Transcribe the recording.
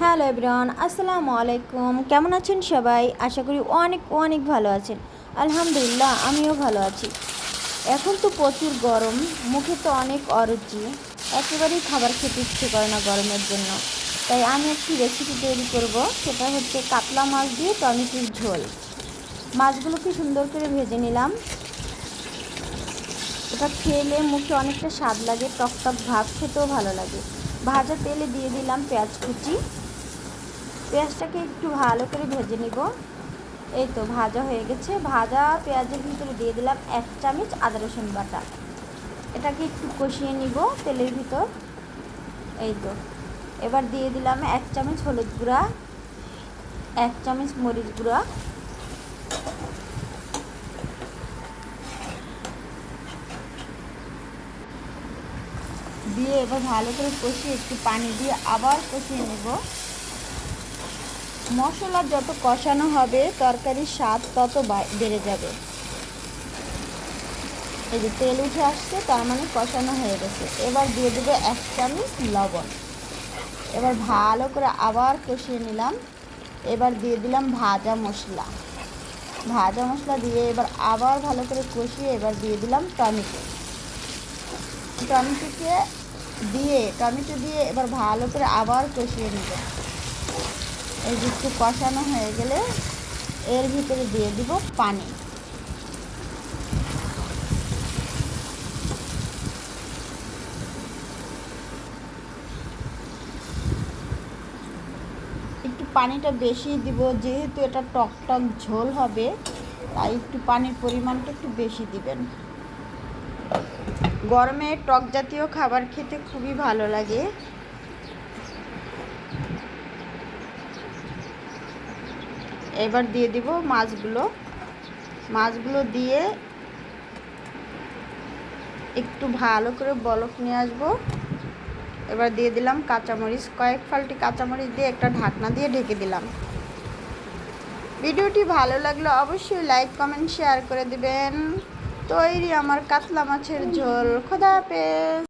Hello everyone, আসসালামু আলাইকুম। কেমন আছেন সবাই? আশা করি অনেক অনেক ভালো আছেন। আলহামদুলিল্লাহ, আমিও ভালো আছি। এখন তো প্রচুর গরম, মুখে তো অনেক অরুচি, একেবারেই খাবার খেতে ইচ্ছে করে না গরমের জন্য। তাই আমি একটি রেসিপি তৈরি করব, সেটা হচ্ছে কাতলা মাছ দিয়ে টমেটোর ঝোল। মাছগুলোকে সুন্দর করে ভেজে নিলাম। এটা খেলে মুখে অনেকটা স্বাদ লাগে, টক টক ভাব, খেতেও ভালো লাগে। ভাজা তেলে দিয়ে দিলাম পেঁয়াজ কুচি। পেঁয়াজটাকে একটু ভালো করে ভেজে নিব। এই তো ভাজা হয়ে গেছে। ভাজা পেঁয়াজের ভিতরে দিয়ে দিলাম 1 চামচ আদা রসুন বাটা। এটাকে একটু কষিয়ে নিব তেলের ভিতর। এই তো এবার দিয়ে দিলাম 1 চামচ হলুদ গুঁড়া, 1 চামচ মরিচ গুঁড়া, দিয়ে এবার ভালো করে কষিয়ে একটু পানি দিয়ে আবার কষিয়ে নেব। মশলা যত কষানো হবে তরকারির স্বাদ তত বেড়ে যাবে। এই যে তেল উঠে আসছে, তার মানে কষানো হয়ে গেছে। এবার দিয়ে দেবো 1 চামচ লবণ। এবার ভালো করে আবার কষিয়ে নিলাম। এবার দিয়ে দিলাম ভাজা মশলা। ভাজা মশলা দিয়ে এবার আবার ভালো করে কষিয়ে এবার দিয়ে দিলাম টমেটো। টমেটো দিয়ে এবার ভালো করে আবার কষিয়ে নিব। এই যে একটু কষানো হয়ে গেলে এর ভিতরে দিয়ে দিব পানি। একটু পানিটা বেশি দিব, যেহেতু এটা টক টক ঝোল হবে, তাই একটু পানির পরিমাণটা একটু বেশি দিবেন। গরমে টক জাতীয় খাবার খেতে খুবই ভালো লাগে। এবার দিয়ে দিব মাছগুলো দিয়ে একটু ভালো করে বলক নিয়ে আসবো। এবার দিয়ে দিলাম কাঁচামরিচ, কয়েক ফালটি কাঁচামরিচ দিয়ে একটা ঢাকনা দিয়ে ঢেকে দিলাম। ভিডিওটি ভালো লাগলে অবশ্যই লাইক কমেন্ট শেয়ার করে দিবেন। তৈরি আমার কাতলা মাছের ঝোল। খোদা হাফেজ।